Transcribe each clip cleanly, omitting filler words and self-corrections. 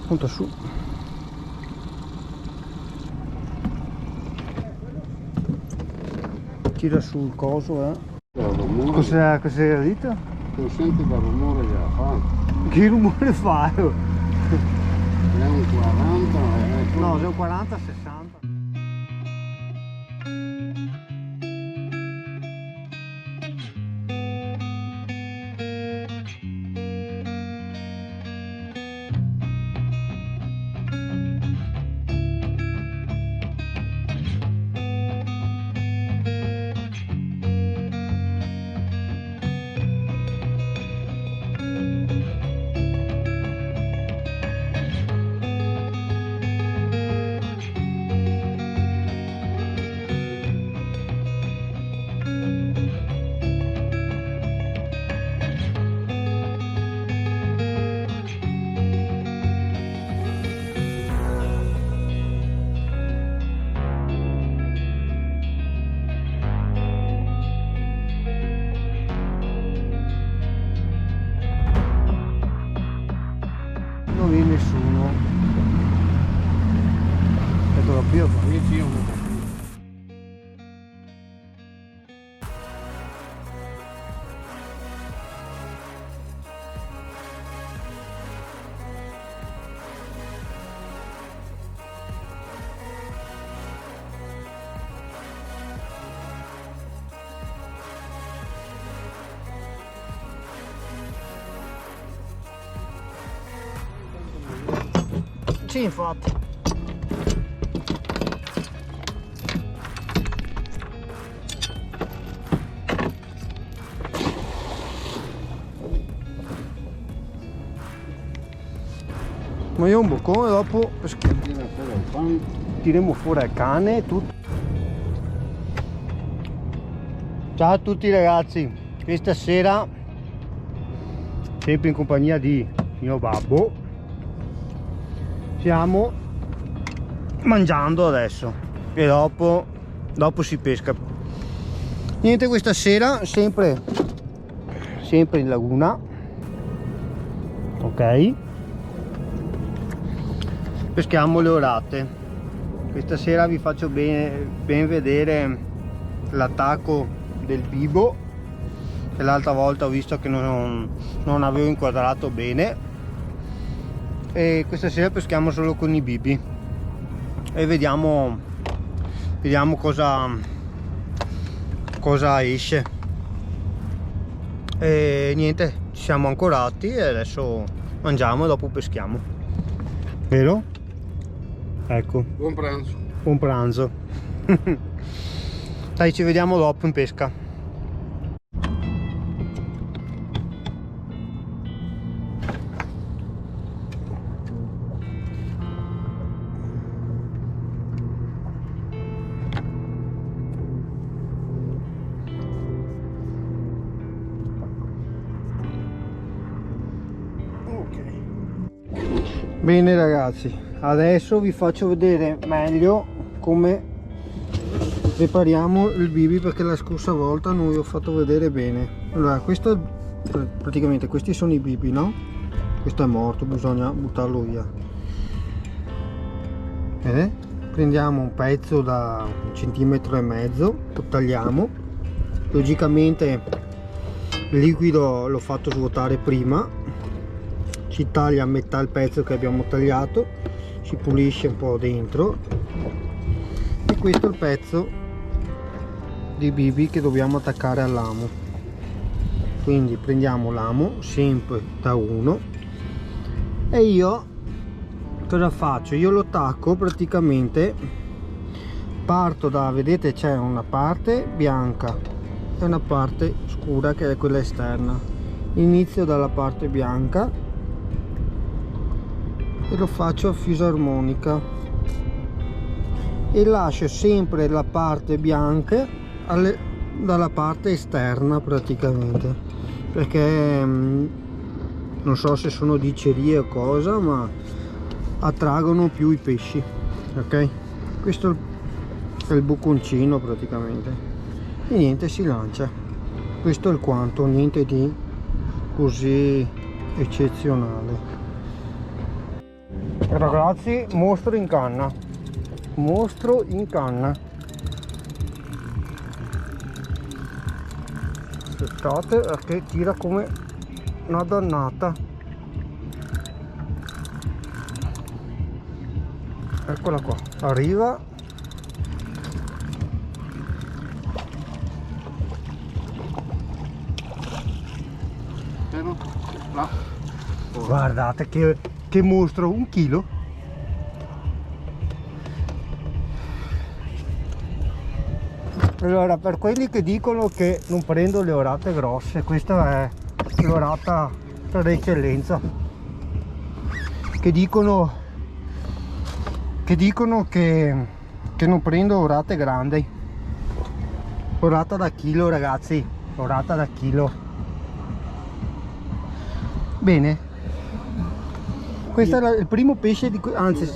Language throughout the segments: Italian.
punta su. Tira sul coso, Cos'era detto? Non senti il rumore che fa? Che rumore fa? È un 40, No, sono 40-60. Non viene nessuno. È troppo vicino. Sì, infatti. Ma io un boccone dopo tireremo fuori il cane e tutto. Ciao a tutti ragazzi, questa sera sempre in compagnia di mio babbo stiamo mangiando adesso e dopo si pesca. Niente, questa sera sempre in laguna, ok, peschiamo le orate. Questa sera vi faccio ben vedere l'attacco del bibo, che l'altra volta ho visto che non avevo inquadrato bene, e questa sera peschiamo solo con i bibi e vediamo cosa esce. E niente, ci siamo ancorati e adesso mangiamo e dopo peschiamo, vero? Ecco, Buon pranzo. buon pranzo. Dai, ci vediamo dopo in pesca. Bene ragazzi, adesso vi faccio vedere meglio come prepariamo il bibi, perché la scorsa volta non vi ho fatto vedere bene. Allora, questo praticamente, questi sono i bibi, no? Questo è morto, bisogna buttarlo via. Prendiamo un pezzo da 1,5 centimetri, lo tagliamo. Logicamente il liquido l'ho fatto svuotare prima. Si taglia a metà il pezzo che abbiamo tagliato, si pulisce un po' dentro, e questo è il pezzo di bibi che dobbiamo attaccare all'amo. Quindi prendiamo l'amo sempre da 1 e io cosa faccio? Io lo attacco praticamente, parto da, vedete c'è una parte bianca e una parte scura che è quella esterna. Inizio dalla parte bianca e lo faccio a fisarmonica e lascio sempre la parte bianca dalla parte esterna praticamente, perché non so se sono dicerie o cosa, ma attraggono più i pesci. Ok, questo è il bocconcino praticamente, e niente, si lancia. Questo è il quanto, niente di così eccezionale. Ragazzi, mostro in canna, mostro in canna. Aspettate perché tira come una dannata. Eccola qua, arriva. Però là. Guardate che mostro, 1 chilo. Allora, per quelli che dicono che non prendo le orate grosse, questa è l'orata per eccellenza. Che dicono che non prendo orate grandi. Orata da chilo, ragazzi, orata da chilo. Bene, questo è il primo pesce di anzi,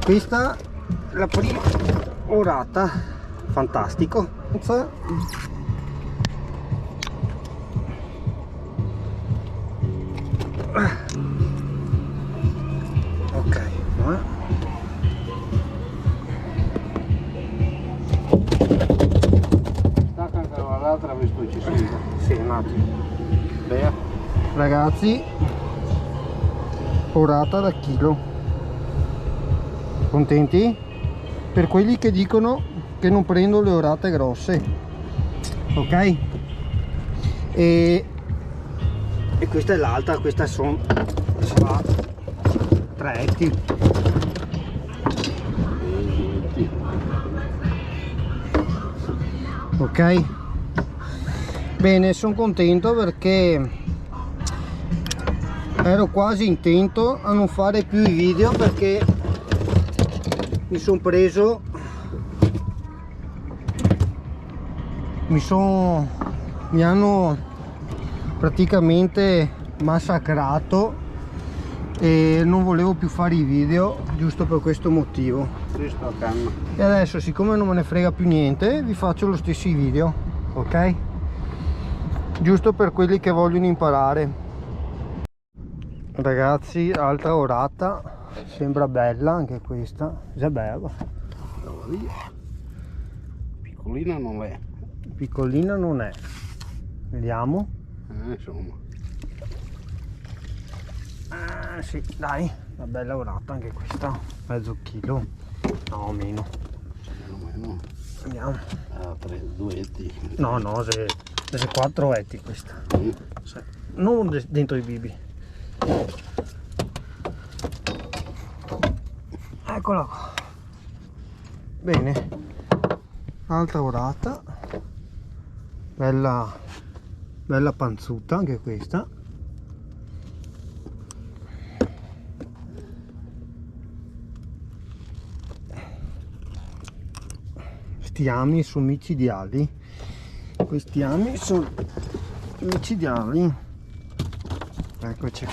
questa è la prima orata. Fantastico. Ok, Stacca anche l'altra, visto ci sono. sì, un attimo. Beh, Ragazzi, orata da chilo. Contenti? Per quelli che dicono che non prendo le orate grosse, ok? E questa è l'altra, questa sono 3 etti. Ok, bene, sono contento perché ero quasi intento a non fare più i video perché mi sono preso, mi hanno praticamente massacrato e non volevo più fare i video giusto per questo motivo. Cristo a canna. E adesso, siccome non me ne frega più niente, vi faccio lo stesso video, ok? Giusto per quelli che vogliono imparare. Ragazzi, altra orata, sembra bella anche questa, già bella. Piccolina non è. Piccolina non è. Vediamo. Insomma. Sì, dai, una bella orata anche questa, mezzo chilo, no meno. Meno. Andiamo. Ah, 2 etti. No, se 4 etti questa. Sì. Non dentro i bibi. Eccola qua. Bene, altra orata, bella panzuta anche questa. Questi ami sono micidiali, questi ami sono micidiali. Eccoci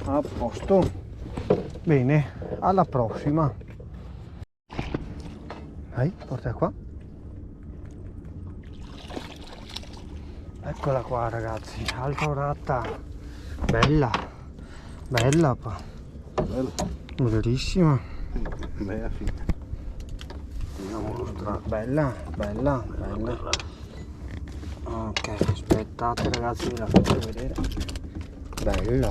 qua, a posto. Bene, alla prossima. Dai, porta qua. Eccola qua, ragazzi, alta orata, bella Bella. bellissima. Bella fine. Bella. Ok, aspettate ragazzi, ve la faccio vedere. Bella.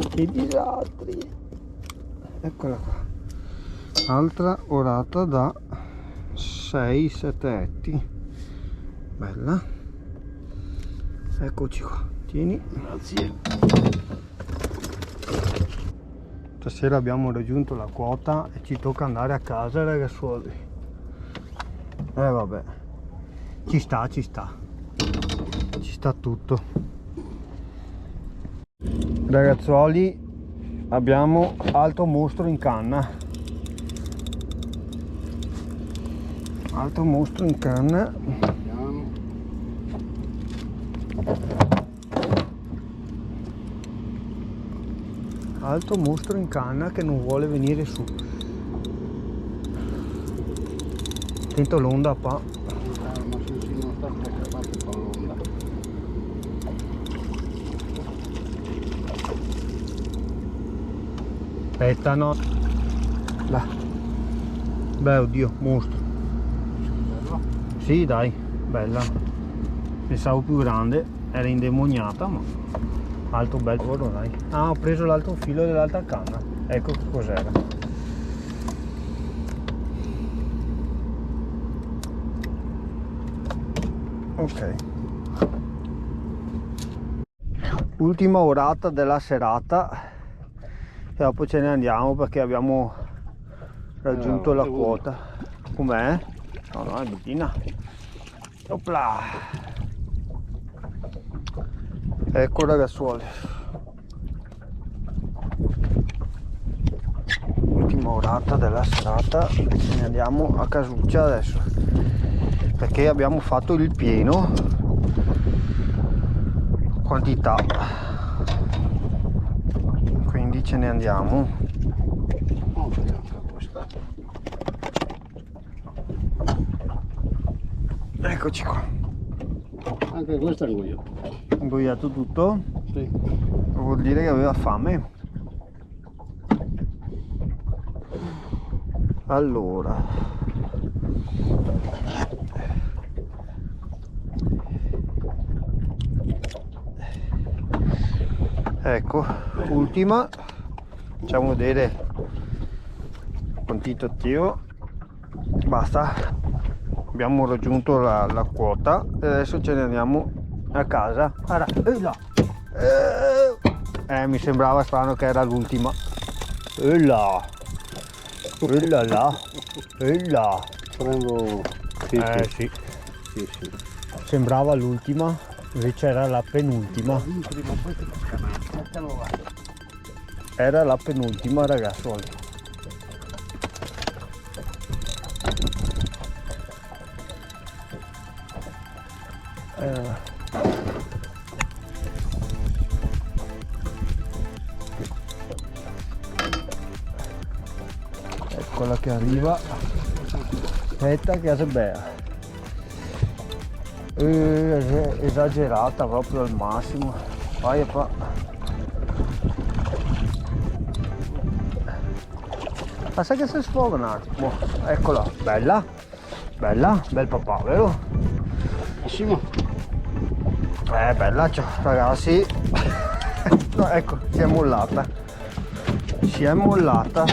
Che disastri. Eccola qua. Altra orata da 6-7 etti. Bella. Eccoci qua. Tieni. Grazie. Stasera abbiamo raggiunto la quota e ci tocca andare a casa, ragazzuoli. Vabbè, ci sta tutto. Ragazzuoli, abbiamo altro mostro in canna. Altro mostro in canna. Piano. Altro mostro in canna che non vuole venire su. Attento l'onda qua. Ma se non sta capace con l'onda. Aspetta, no. Là. Beh, oddio, mostro. Sì, dai, bella. Pensavo più grande, era indemoniata, ma alto bel oro, dai. Ah, ho preso l'altro filo dell'altra canna. Ecco che cos'era. Ok. Ultima orata della serata e dopo ce ne andiamo perché abbiamo raggiunto la quota. Com'è? No, no, è bellina. Opla. Ecco ragazzuoli, ultima orata della serata, ce ne andiamo a casuccia adesso perché abbiamo fatto il pieno quantità, quindi ce ne andiamo. Eccoci qua. Anche questo è ingoiato. Ingoiato tutto? Sì. Vuol dire che aveva fame. Allora, ecco, ultima, facciamo vedere quantitativo. Basta, abbiamo raggiunto la quota e adesso ce ne andiamo a casa. Mi sembrava strano che era l'ultima. Là. Prendo... Sì, Sì. sì, sì. Sembrava l'ultima, invece era la penultima. Era la penultima, ragazzuoli. Eccola che arriva. Aspetta che è bella. Esagerata proprio al massimo. Vai qua. Ma sai che si sfoga un attimo. Eccola, bella, bella, bel papà, vero? Bellissimo. Bella, ciao ragazzi. No, ecco, si è mollata. Si è mollata.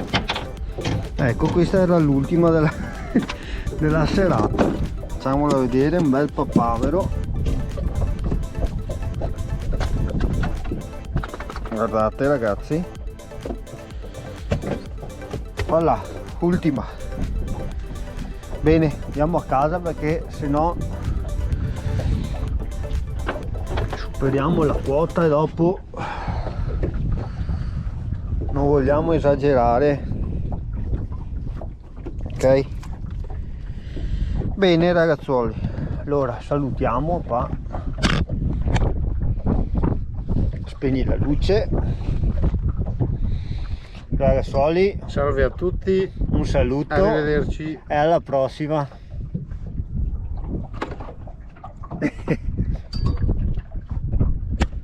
Ecco, questa era l'ultima della serata. Facciamola vedere, un bel papavero. Guardate ragazzi. Voilà, ultima. Bene, andiamo a casa perché sennò superiamo la quota e dopo non vogliamo esagerare. Ok, bene ragazzuoli, allora salutiamo qua, spegni la luce. Ragazzuoli, Salve a tutti, un saluto arrivederci. e alla prossima.